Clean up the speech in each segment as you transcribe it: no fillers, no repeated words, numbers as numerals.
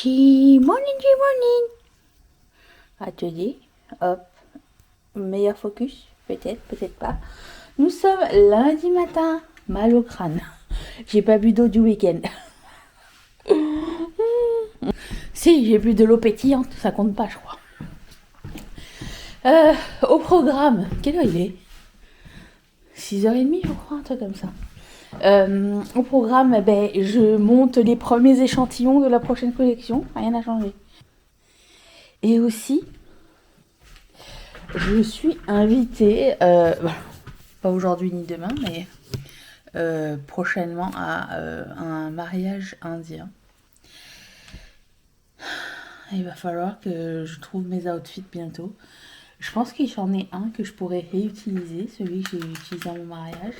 Morning. Atelier, hop, meilleur focus, peut-être, peut-être pas. Nous sommes lundi matin, mal au crâne. J'ai pas bu d'eau du week-end. Si, j'ai bu de l'eau pétillante, ça compte pas, je crois. Au programme, quelle heure il est 6h30, je crois, un truc comme ça. Au programme, je monte les premiers échantillons de la prochaine collection. Rien n'a changé. Et aussi, je suis invitée, pas aujourd'hui ni demain, mais prochainement à un mariage indien. Il va falloir que je trouve mes outfits bientôt. Je pense qu'il y en ait un que je pourrais réutiliser, celui que j'ai utilisé à mon mariage.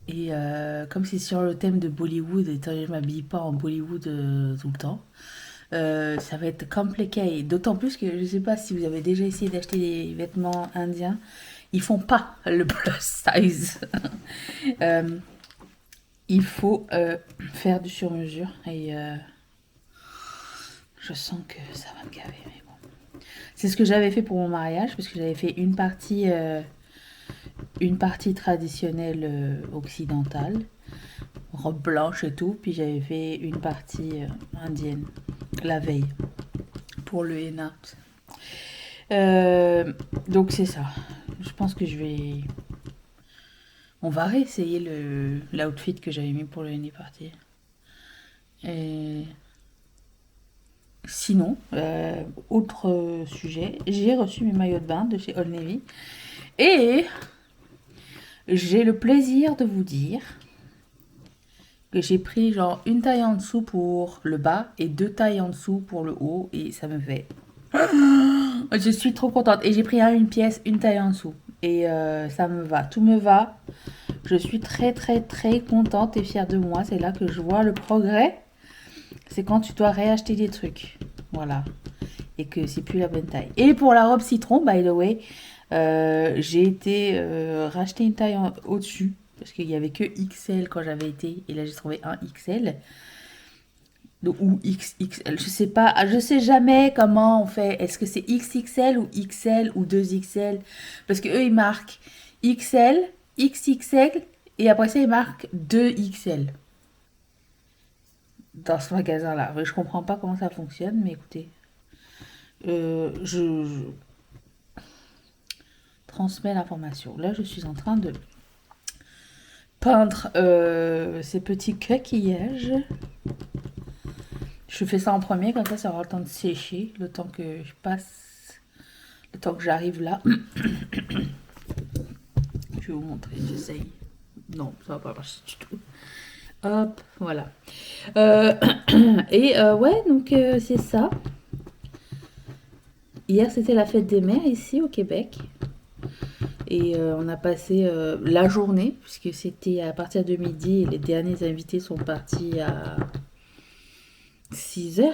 Et comme c'est sur le thème de Bollywood, et je m'habille pas en Bollywood tout le temps, ça va être compliqué. D'autant plus que je sais pas si vous avez déjà essayé d'acheter des vêtements indiens, ils font pas le plus size. Il faut faire du sur-mesure et je sens que ça va me gaver, mais bon. C'est ce que j'avais fait pour mon mariage, parce que j'avais fait une partie traditionnelle occidentale, robe blanche et tout, puis j'avais fait une partie indienne la veille pour le henna. Donc c'est ça. Je pense que on va réessayer l'outfit que j'avais mis pour le henna party. Et sinon, autre sujet, j'ai reçu mes maillots de bain de chez Old Navy et j'ai le plaisir de vous dire que j'ai pris genre une taille en dessous pour le bas et 2 tailles en dessous pour le haut et ça me fait... Je suis trop contente et j'ai pris une pièce, une taille en dessous et ça me va, tout me va. Je suis très très très contente et fière de moi, c'est là que je vois le progrès. C'est quand tu dois réacheter des trucs, voilà, et que c'est plus la bonne taille. Et pour la robe citron, by the way, j'ai été racheter une taille au-dessus parce qu'il y avait que XL quand j'avais été et là j'ai trouvé un XL ou XXL, je sais pas, je sais jamais comment on fait. Est-ce que c'est XXL ou XL ou 2XL? Parce que eux ils marquent XL, XXL et après ça ils marquent 2XL dans ce magasin-là. Je comprends pas comment ça fonctionne, mais écoutez, je transmets l'information. Là, je suis en train de peindre ces petits coquillages. Je fais ça en premier, comme ça aura le temps de sécher, le temps que je passe, le temps que j'arrive là. Je vais vous montrer, j'essaye. Non, ça va pas marcher du tout. Hop, voilà. Et ouais, donc c'est ça. Hier, c'était la fête des mères ici au Québec. Et on a passé la journée, puisque c'était à partir de midi et les derniers invités sont partis à 6h.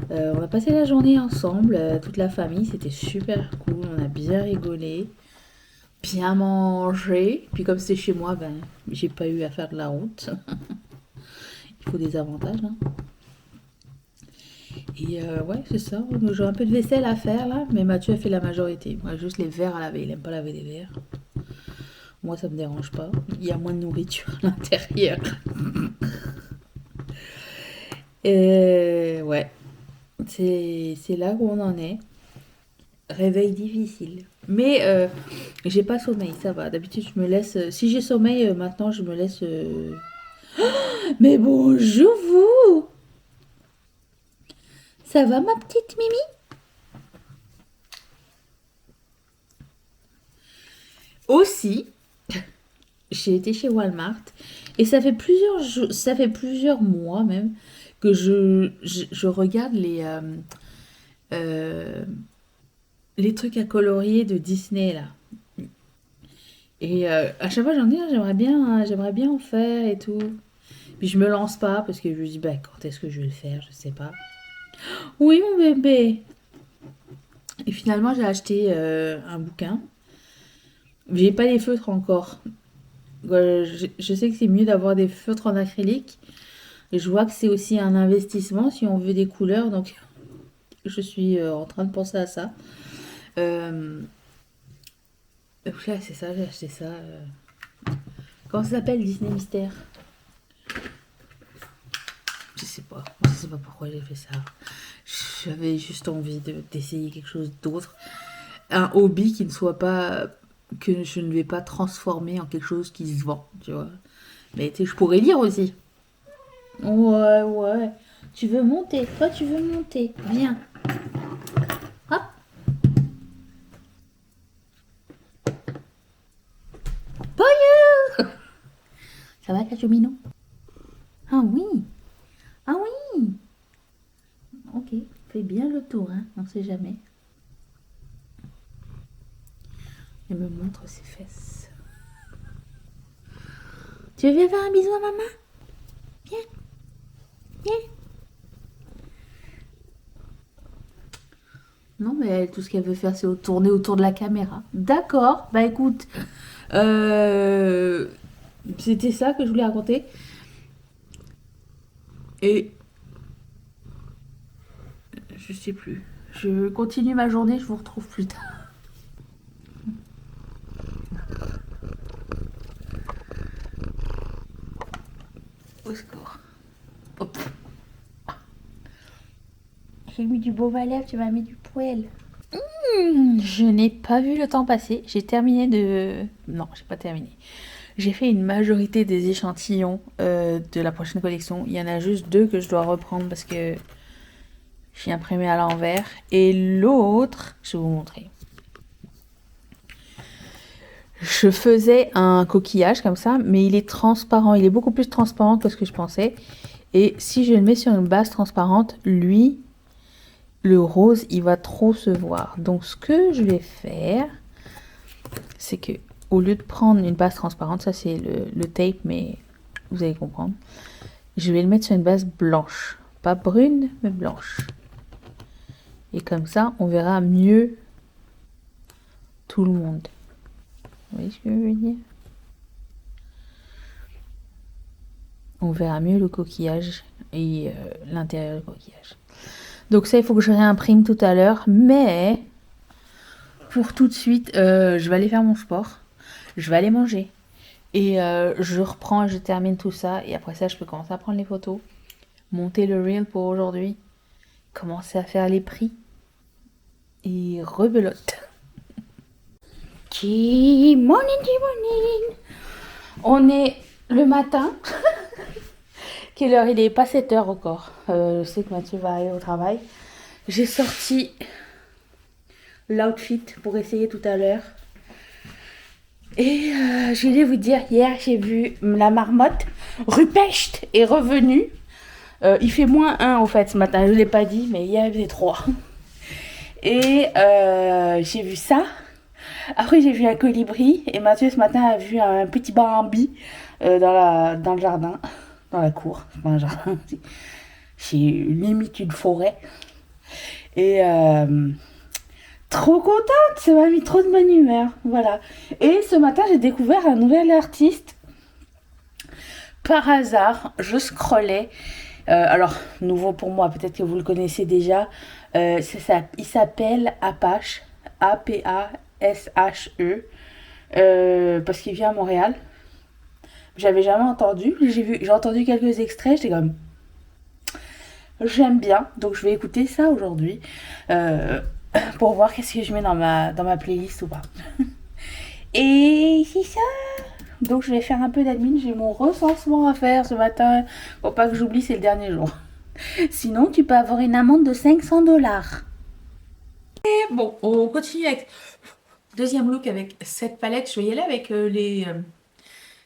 On a passé la journée ensemble, toute la famille, c'était super cool, on a bien rigolé, bien mangé. Puis comme c'est chez moi, j'ai pas eu à faire de la route. Il faut des avantages, hein. Et ouais, c'est ça. J'ai un peu de vaisselle à faire là, mais Mathieu a fait la majorité. Moi, juste les verres à laver. Il aime pas laver des verres. Moi, ça me dérange pas. Il y a moins de nourriture à l'intérieur. Ouais, c'est là où on en est. Réveil difficile. Mais j'ai pas sommeil, ça va. D'habitude, je me laisse. Si j'ai sommeil, maintenant, je me laisse. Mais bonjour vous! Ça va ma petite Mimi? Aussi, j'ai été chez Walmart et ça fait plusieurs mois même que je regarde les trucs à colorier de Disney là. Et à chaque fois j'en dis, j'aimerais bien en faire et tout. Puis je me lance pas parce que je me dis, quand est-ce que je vais le faire? Je sais pas. Oui mon bébé. Et finalement j'ai acheté un bouquin. J'ai pas les feutres encore. Je sais que c'est mieux d'avoir des feutres en acrylique Et je vois que c'est aussi un investissement si on veut des couleurs, donc je suis en train de penser à ça. Euh, ouais, c'est ça, j'ai acheté ça. Comment ça s'appelle, Disney Mystère? Je sais pas. Je sais pas pourquoi j'ai fait ça. J'avais juste envie d'essayer quelque chose d'autre. Un hobby qui ne soit pas... que je ne vais pas transformer en quelque chose qui se vend, tu vois. Mais tu sais, je pourrais lire aussi. Ouais, ouais. Tu veux monter? Toi, tu veux monter? Viens. Hop. Boyou! Ça va, Cachemino? Ah oui. Ah oui. Ok. Fais bien le tour, hein. On sait jamais. Elle me montre ses fesses. Tu veux faire un bisou à maman? Viens, viens. Non, mais elle, tout ce qu'elle veut faire, c'est tourner autour de la caméra. D'accord. Bah écoute, euh, c'était ça que je voulais raconter. Et je sais plus. Je continue ma journée, je vous retrouve plus tard. Au secours. Hop. J'ai mis du baume à lèvres, tu m'as mis du poêle. Je n'ai pas vu le temps passer. J'ai terminé de... Non, j'ai pas terminé. J'ai fait une majorité des échantillons de la prochaine collection. Il y en a juste 2 que je dois reprendre parce que j'ai imprimé à l'envers. Et l'autre, je vais vous montrer. Je faisais un coquillage comme ça, mais il est transparent. Il est beaucoup plus transparent que ce que je pensais. Et si je le mets sur une base transparente, lui, le rose, il va trop se voir. Donc ce que je vais faire, c'est que au lieu de prendre une base transparente, ça c'est le tape, mais vous allez comprendre, je vais le mettre sur une base blanche. Pas brune, mais blanche. Et comme ça, on verra mieux tout le monde. Vous voyez ce que je veux dire? On verra mieux le coquillage et l'intérieur du coquillage. Donc ça, il faut que je réimprime tout à l'heure. Mais pour tout de suite, je vais aller faire mon sport. Je vais aller manger. Et je reprends, je termine tout ça. Et après ça, je peux commencer à prendre les photos. Monter le reel pour aujourd'hui. Commencer à faire les prix. Et rebelote. Good morning, good morning. On est le matin. Quelle heure il est? Pas 7 heures encore. Je sais que Mathieu va aller au travail. J'ai sorti l'outfit pour essayer tout à l'heure. Et je voulais vous dire, hier j'ai vu la marmotte. Ruprecht est revenu. Il fait -1 en fait ce matin, je ne l'ai pas dit, mais hier il faisait 3. Et j'ai vu ça. Après j'ai vu un colibri. Et Mathieu ce matin a vu un petit bambi dans le jardin. Dans la cour. C'est pas un jardin. C'est limite une forêt. Et trop contente, ça m'a mis trop de bonne humeur. Voilà. Et ce matin, j'ai découvert un nouvel artiste. Par hasard, je scrollais. Alors, nouveau pour moi, peut-être que vous le connaissez déjà. Il s'appelle Apache. A-P-A-S-H-E. Parce qu'il vient à Montréal. J'avais jamais entendu. J'ai entendu quelques extraits. J'étais comme... J'aime bien. Donc, je vais écouter ça aujourd'hui. Pour voir qu'est-ce que je mets dans ma playlist ou pas. Et c'est ça. Donc je vais faire un peu d'admin. J'ai mon recensement à faire ce matin. Faut pas que j'oublie, c'est le dernier jour. Sinon, tu peux avoir une amende de 500 $. Et bon, on continue avec deuxième look avec cette palette. Je vais y aller avec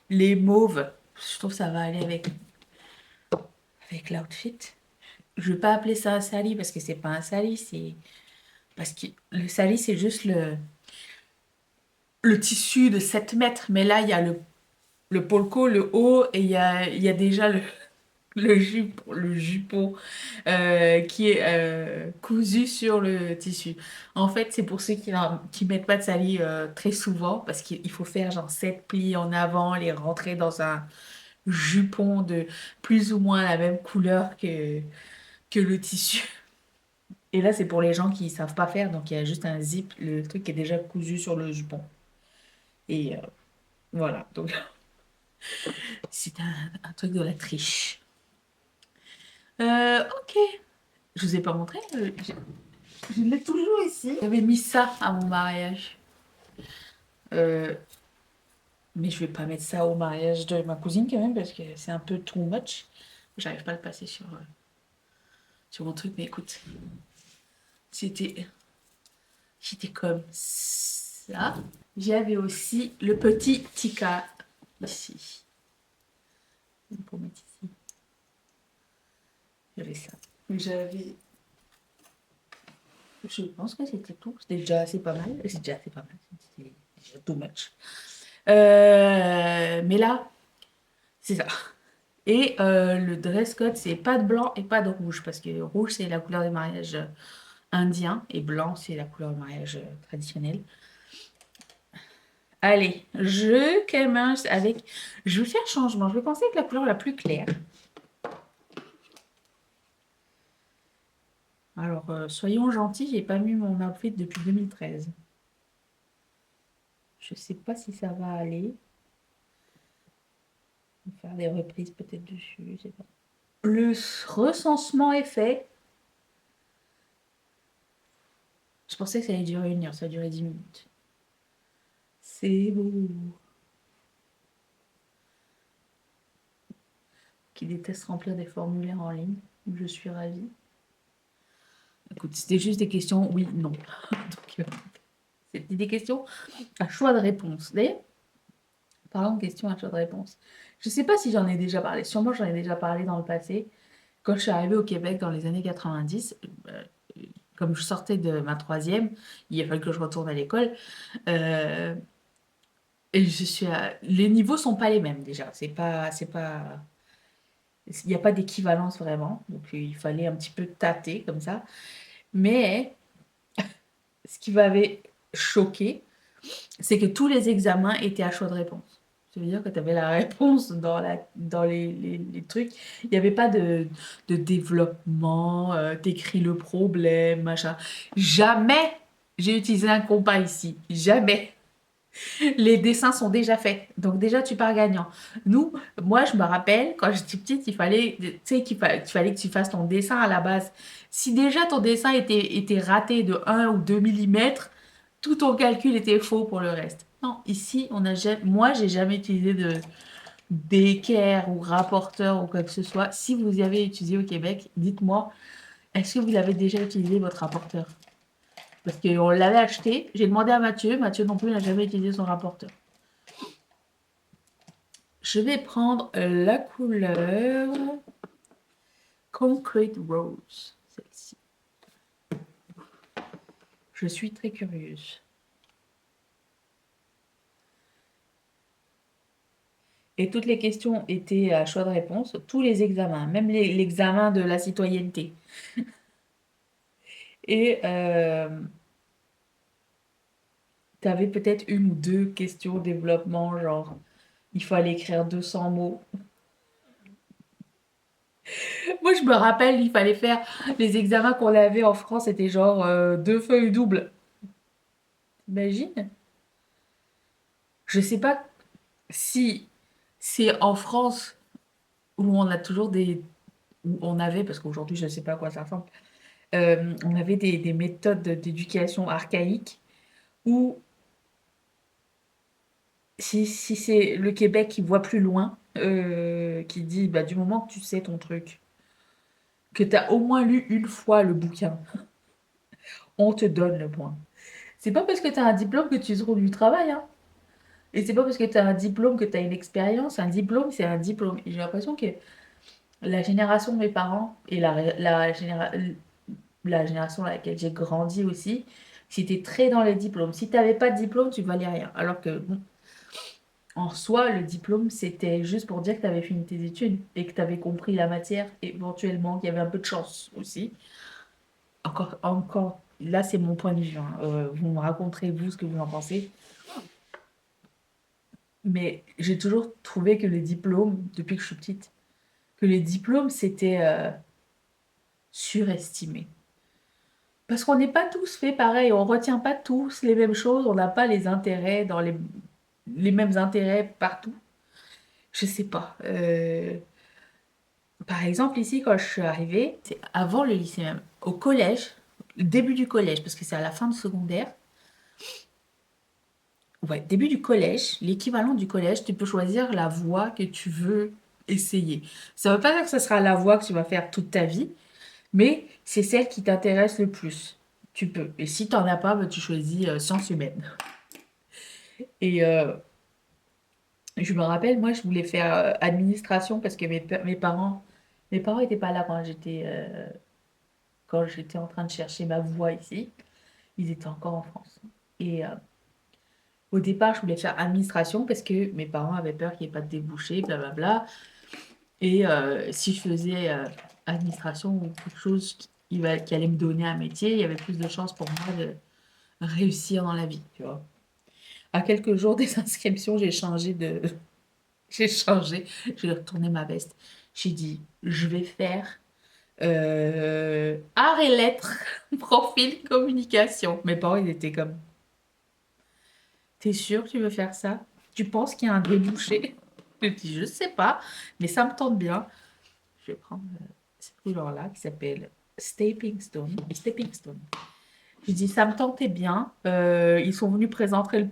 les mauves. Je trouve que ça va aller avec l'outfit. Je vais pas appeler ça un sali parce que c'est pas un sali, c'est parce que le sali c'est juste le tissu de 7 mètres, mais là il y a le polko, le haut, et il y a déjà le jupon qui est cousu sur le tissu. En fait, c'est pour ceux qui mettent pas de sali très souvent, parce qu'il faut faire genre 7 plis en avant, les rentrer dans jupon de plus ou moins la même couleur que le tissu. Et là, c'est pour les gens qui savent pas faire, donc il y a juste un zip, le truc est déjà cousu sur le jupon. Et voilà, donc c'est un truc de la triche. Ok. Je vous ai pas montré, je l'ai toujours ici. J'avais mis ça à mon mariage. Euh, mais je vais pas mettre ça au mariage de ma cousine quand même parce que c'est un peu too much. J'arrive pas à le passer sur mon truc, mais écoute, c'était c'était comme ça. J'avais aussi le petit Tika ici. Pour mettre ici. J'avais ça. J'avais. Je pense que c'était tout. C'était déjà assez pas mal. C'est déjà assez pas mal. C'était déjà too much. Mais là, c'est ça. Et le dress code, c'est pas de blanc et pas de rouge, parce que rouge, c'est la couleur des mariages indiens, et blanc, c'est la couleur du mariage traditionnel. Allez, je commence avec... Je vais faire changement. Je vais commencer avec la couleur la plus claire. Alors, soyons gentils, j'ai pas mis mon outfit depuis 2013. Je sais pas si ça va aller. On va faire des reprises peut-être dessus, je sais pas. Le recensement est fait. Je pensais que ça allait durer 1 heure, ça a duré 10 minutes. C'est beau. Qui déteste remplir des formulaires en ligne. Je suis ravie. Écoute, c'était juste des questions oui, non. Donc, c'était des questions à choix de réponse. D'ailleurs, parlons de questions à choix de réponse. Je ne sais pas si j'en ai déjà parlé. Sûrement, j'en ai déjà parlé dans le passé. Quand je suis arrivée au Québec dans les années 90, comme je sortais de ma troisième, il a fallu que je retourne à l'école. Euh, et les niveaux sont pas les mêmes déjà. Il n'y a pas d'équivalence vraiment. Donc, il fallait un petit peu tâter comme ça. Mais ce qui m'avait choqué, c'est que tous les examens étaient à choix de réponse. Ça veut dire que tu avais la réponse dans les trucs. Il n'y avait pas de développement, t'écris le problème, machin. Jamais j'ai utilisé un compas ici. Jamais. Les dessins sont déjà faits. Donc déjà, tu pars gagnant. Nous, moi, je me rappelle, quand j'étais petite, il fallait, tu sais, qu'il fallait que tu fasses ton dessin à la base. Si déjà ton dessin était raté de 1 ou 2 millimètres, tout ton calcul était faux pour le reste. Non, ici, moi, j'ai jamais utilisé d'équerre ou rapporteur ou quoi que ce soit. Si vous y avez utilisé au Québec, dites-moi, est-ce que vous avez déjà utilisé votre rapporteur? Parce qu'on l'avait acheté, j'ai demandé à Mathieu, Mathieu non plus n'a jamais utilisé son rapporteur. Je vais prendre la couleur Concrete Rose, celle-ci. Je suis très curieuse. Et toutes les questions étaient à choix de réponse, tous les examens, même l'examen de la citoyenneté. Et tu avais peut-être 1 ou 2 questions développement, genre il fallait écrire 200 mots. Moi, je me rappelle, il fallait faire les examens qu'on avait en France, c'était genre 2 feuilles doubles. T'imagines? Je sais pas si c'est en France où on a toujours où on avait, parce qu'aujourd'hui je ne sais pas à quoi ça ressemble, on avait des méthodes d'éducation archaïques où si c'est le Québec qui voit plus loin, qui dit bah, du moment que tu sais ton truc, que tu as au moins lu 1 fois le bouquin, on te donne le point. C'est pas parce que tu as un diplôme que tu trouves du travail, hein. Et c'est pas parce que tu as un diplôme que tu as une expérience. Un diplôme, c'est un diplôme. Et j'ai l'impression que la génération de mes parents et la génération à laquelle j'ai grandi aussi, c'était très dans les diplômes. Si tu n'avais pas de diplôme, tu valais rien. Alors que, bon, en soi, le diplôme, c'était juste pour dire que tu avais fini tes études et que tu avais compris la matière, éventuellement, qu'il y avait un peu de chance aussi. Encore, là, c'est mon point de vue, hein. Vous me raconterez, vous, ce que vous en pensez. Mais j'ai toujours trouvé que les diplômes, depuis que je suis petite, que les diplômes, c'était surestimé. Parce qu'on n'est pas tous faits pareil, on retient pas tous les mêmes choses, on n'a pas les intérêts dans les mêmes intérêts partout. Je sais pas. Par exemple, ici, quand je suis arrivée, c'est avant le lycée même, au collège, le début du collège, parce que c'est à la fin du secondaire. Ouais, début du collège, l'équivalent du collège, tu peux choisir la voie que tu veux essayer. Ça ne veut pas dire que ce sera la voie que tu vas faire toute ta vie, mais c'est celle qui t'intéresse le plus. Tu peux. Et si tu n'en as pas, bah, tu choisis sciences humaines. Et je me rappelle, moi, je voulais faire administration parce que mes parents n'étaient pas là quand j'étais en train de chercher ma voie ici. Ils étaient encore en France. Et au départ, je voulais faire administration parce que mes parents avaient peur qu'il n'y ait pas de débouchés, blablabla. Et si je faisais administration ou quelque chose qui allait me donner un métier, il y avait plus de chances pour moi de réussir dans la vie, tu vois. À quelques jours des inscriptions, j'ai changé, j'ai retourné ma veste. J'ai dit, je vais faire arts et lettres, profil communication. Mes parents, ils étaient comme, t'es sûr que tu veux faire ça? Tu penses qu'il y a un débouché? Je dis, je sais pas, mais ça me tente bien. Je vais prendre cette couleur-là qui s'appelle Stepping Stone. Stepping Stone. Je dis, ça me tentait bien. Ils sont venus présenter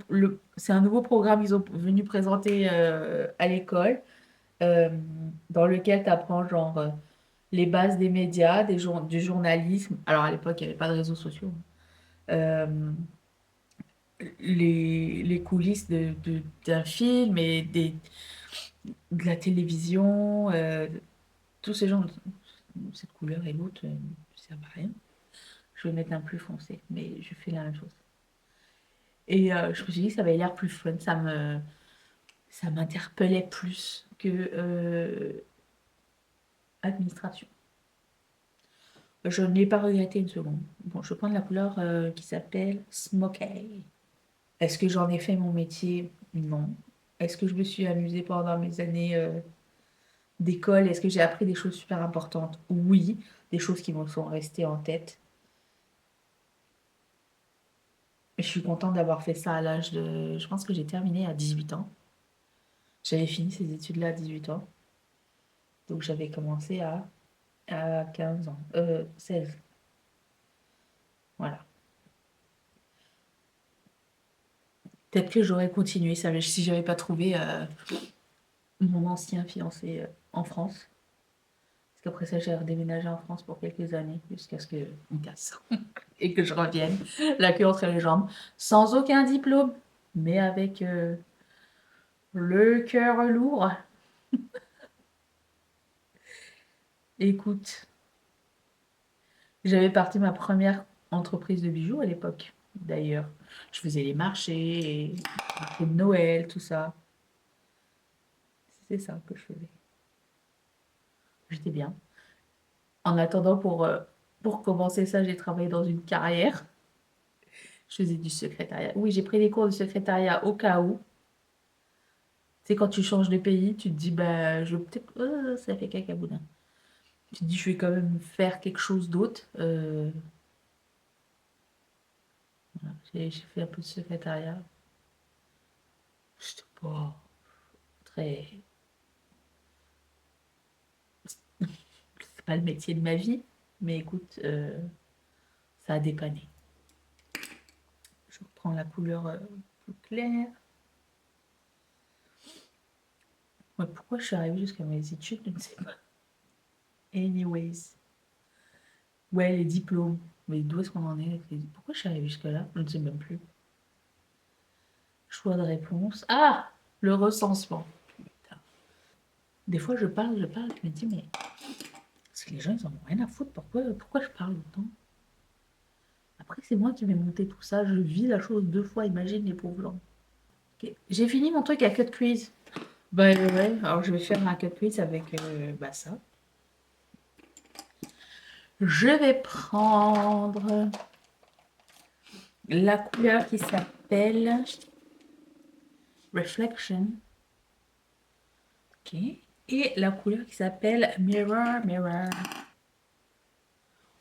c'est un nouveau programme qu'ils ont venu présenter à l'école, euh, dans lequel tu apprends genre les bases des médias, du journalisme. Alors à l'époque, il n'y avait pas de réseaux sociaux. Euh, les coulisses d'un film et de la télévision, tous ces gens, cette couleur et l'autre, ne servent à rien. Je vais mettre un plus foncé, mais je fais la même chose. Et je me suis dit que ça avait l'air plus fun, ça m'interpellait plus que administration. Je n'ai pas regretté une seconde. Bon, je vais prendre la couleur qui s'appelle Smokey. Est-ce que j'en ai fait mon métier? Non. Est-ce que je me suis amusée pendant mes années d'école? Est-ce que j'ai appris des choses super importantes? Oui, des choses qui me sont restées en tête. Je suis contente d'avoir fait ça à l'âge de... Je pense que j'ai terminé à 18 ans. J'avais fini ces études-là à 18 ans. Donc j'avais commencé à 15 ans. 16. Voilà. Peut-être que j'aurais continué ça, mais si j'avais pas trouvé mon ancien fiancé en France. Parce qu'après ça, j'ai redéménagé en France pour quelques années, jusqu'à ce qu'on casse et que je revienne, la queue entre les jambes, sans aucun diplôme, mais avec le cœur lourd. Écoute, j'avais parti ma première entreprise de bijoux à l'époque, d'ailleurs. Je faisais les marchés, marchés de Noël, tout ça. C'est ça que je faisais. J'étais bien. En attendant, pour commencer ça, j'ai travaillé dans une carrière. Je faisais du secrétariat. Oui, j'ai pris des cours de secrétariat au cas où. Tu sais, quand tu changes de pays, tu te dis, bah, je vais peut-être. Ça fait cacaboudin. Tu te dis, je vais quand même faire quelque chose d'autre. Voilà. J'ai fait un peu de secrétariat. C'était pas très. C'est pas le métier de ma vie, mais écoute, ça a dépanné. Je reprends la couleur plus claire. Ouais, pourquoi je suis arrivée jusqu'à mes études, je ne sais pas. Anyways. Ouais, les diplômes. Mais d'où est-ce qu'on en est Pourquoi je suis arrivée jusque-là? Je ne sais même plus. Choix de réponse. Ah! Le recensement. Putain. Des fois, je parle, je me dis, mais est-ce que les gens, ils en ont rien à foutre? Pourquoi je parle autant? Après, c'est moi qui vais monter tout ça. Je vis la chose deux fois. Imagine les pauvres gens. Ok. J'ai fini mon truc à cut quiz. Bah ouais, alors je vais faire un cut quiz avec bah, ça. Je vais prendre la couleur qui s'appelle Reflection. Ok. Et la couleur qui s'appelle Mirror Mirror.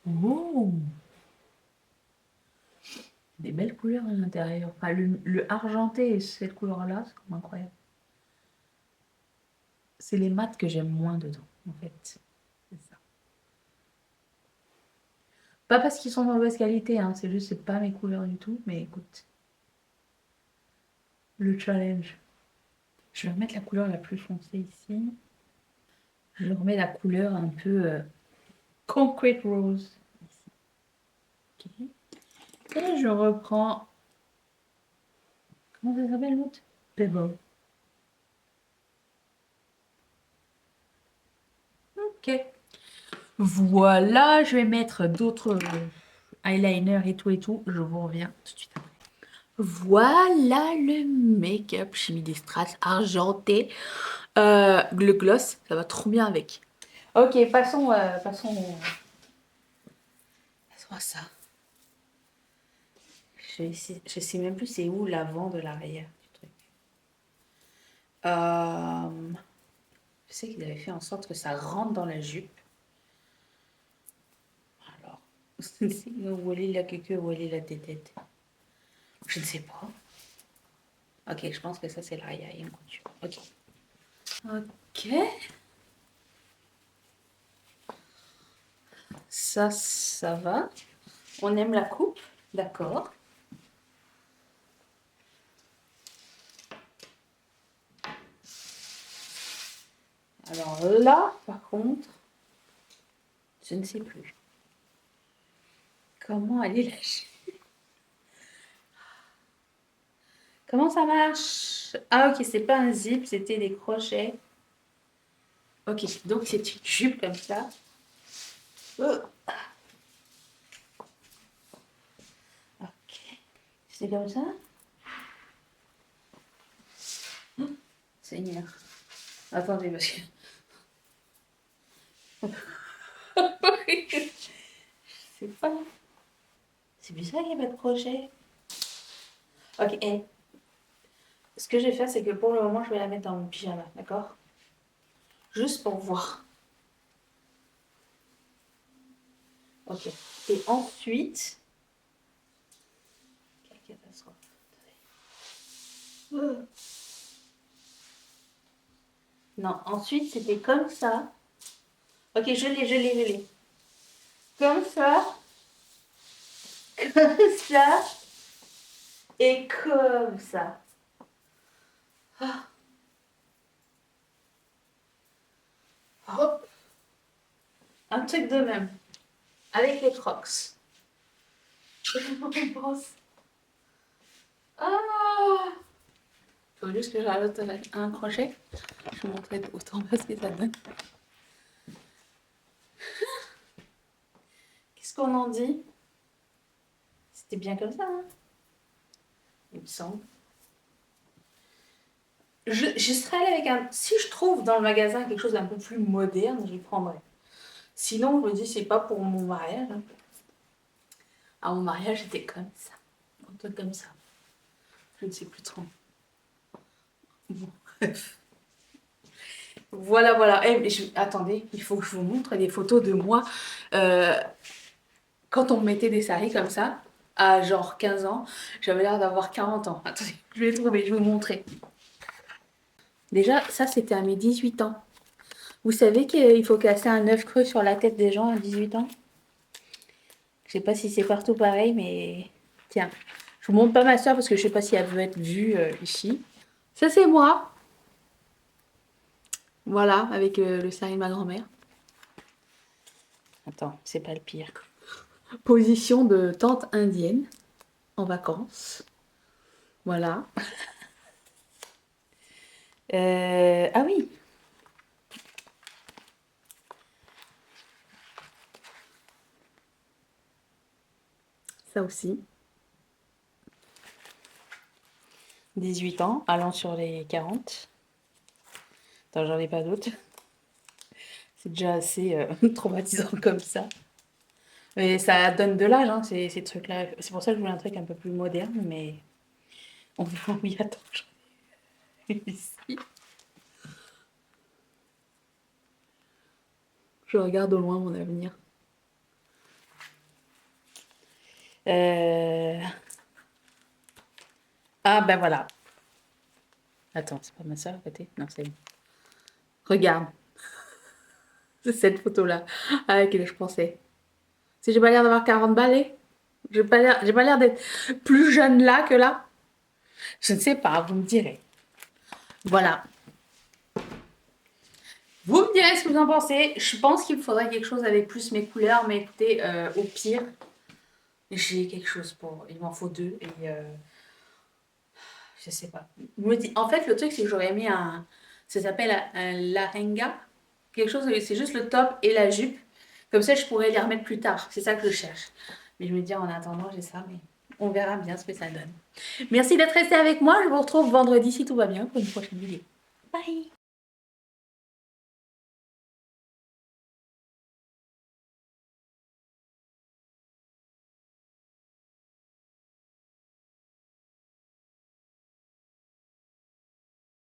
Oh! Des belles couleurs à l'intérieur. Enfin, le argenté et cette couleur-là, c'est comme incroyable. C'est les mats que j'aime moins dedans, en fait. C'est ça. Pas parce qu'ils sont de mauvaise qualité, hein, c'est juste, c'est pas mes couleurs du tout. Mais écoute, le challenge. Je vais remettre la couleur la plus foncée ici. Je remets la couleur un peu Concrete Rose. Ici. Ok. Et je reprends. Comment ça s'appelle l'autre? Pebble. Ok. Voilà, je vais mettre d'autres eyeliners et tout et tout. Je vous reviens tout de suite après. Voilà le make-up. J'ai mis des strass argentés. Le gloss, ça va trop bien avec. Ok, passons à ça. Je sais même plus c'est où l'avant de l'arrière du truc. Je sais qu'ils avaient fait en sorte que ça rentre dans la jupe. Alors, où est la queue, où est la tête? Je ne sais pas. Ok, je pense que ça c'est l'arrière, il y a une couture. Ok. Ok. Ça va. On aime la coupe, d'accord. Alors là, par contre, je ne sais plus. Comment aller lâcher? Comment ça marche? Ah ok, c'est pas un zip, c'était des crochets. Ok, donc c'est une jupe comme ça. Ok, c'est comme ça. Seigneur. Attendez, parce que... c'est pas... C'est bizarre qu'il n'y ait pas de crochet. Ok, hey. Ce que je vais faire, c'est que pour le moment, je vais la mettre dans mon pyjama, d'accord? Juste pour voir. Ok. Et ensuite... Quelle catastrophe. Non, ensuite, c'était comme ça. Ok, je l'ai. Comme ça, comme ça, et comme ça. Ah. Hop. Un truc de même. Avec les crocs. Je pense. Ah. Faut juste que j'arrête un crochet. Je vais montrer autant parce que ça donne. Qu'est-ce qu'on en dit? C'était bien comme ça, hein? Il me semble. Je serais allée avec un... Si je trouve dans le magasin quelque chose d'un peu plus moderne, je le prendrai. Sinon, je me dis, c'est pas pour mon mariage. Hein. À mon mariage, j'étais comme ça. Un peu comme ça. Je ne sais plus trop. Bon, bref. Voilà. Attendez, il faut que je vous montre des photos de moi. Quand on me mettait des saris comme ça, à genre 15 ans, j'avais l'air d'avoir 40 ans. Attendez, je vais les trouver, je vais vous montrer. Déjà, ça, c'était à mes 18 ans. Vous savez qu'il faut casser un œuf creux sur la tête des gens à 18 ans? Je sais pas si c'est partout pareil, mais... Tiens, je vous montre pas ma soeur parce que je sais pas si elle veut être vue ici. Ça, c'est moi. Voilà, avec le sari de ma grand-mère. Attends, c'est pas le pire. Position de tante indienne en vacances. Voilà. Ah oui. Ça aussi. 18 ans, allant sur les 40. Attends, j'en ai pas d'autres. C'est déjà assez traumatisant comme ça. Mais ça donne de l'âge, hein, ces trucs-là. C'est pour ça que je voulais un truc un peu plus moderne, mais on m'y attend. Ici. Je regarde au loin mon avenir. Ah ben voilà. Attends, c'est pas ma soeur à côté? Non, c'est bon. Regarde, c'est cette photo-là à laquelle je pensais. Si j'ai pas l'air d'avoir 40 balais, j'ai pas l'air d'être plus jeune là que là. Je ne sais pas, vous me direz. Voilà. Vous me direz ce que vous en pensez. Je pense qu'il me faudrait quelque chose avec plus mes couleurs, mais écoutez, au pire, j'ai quelque chose pour. Il m'en faut deux et je sais pas. En fait, le truc, c'est que j'aurais aimé un. Ça s'appelle un larenga. Quelque chose, c'est juste le top et la jupe. Comme ça, je pourrais les remettre plus tard. C'est ça que je cherche. Mais je me dis, en attendant, j'ai ça, mais on verra bien ce que ça donne. Merci d'être resté avec moi. Je vous retrouve vendredi si tout va bien pour une prochaine vidéo. Bye!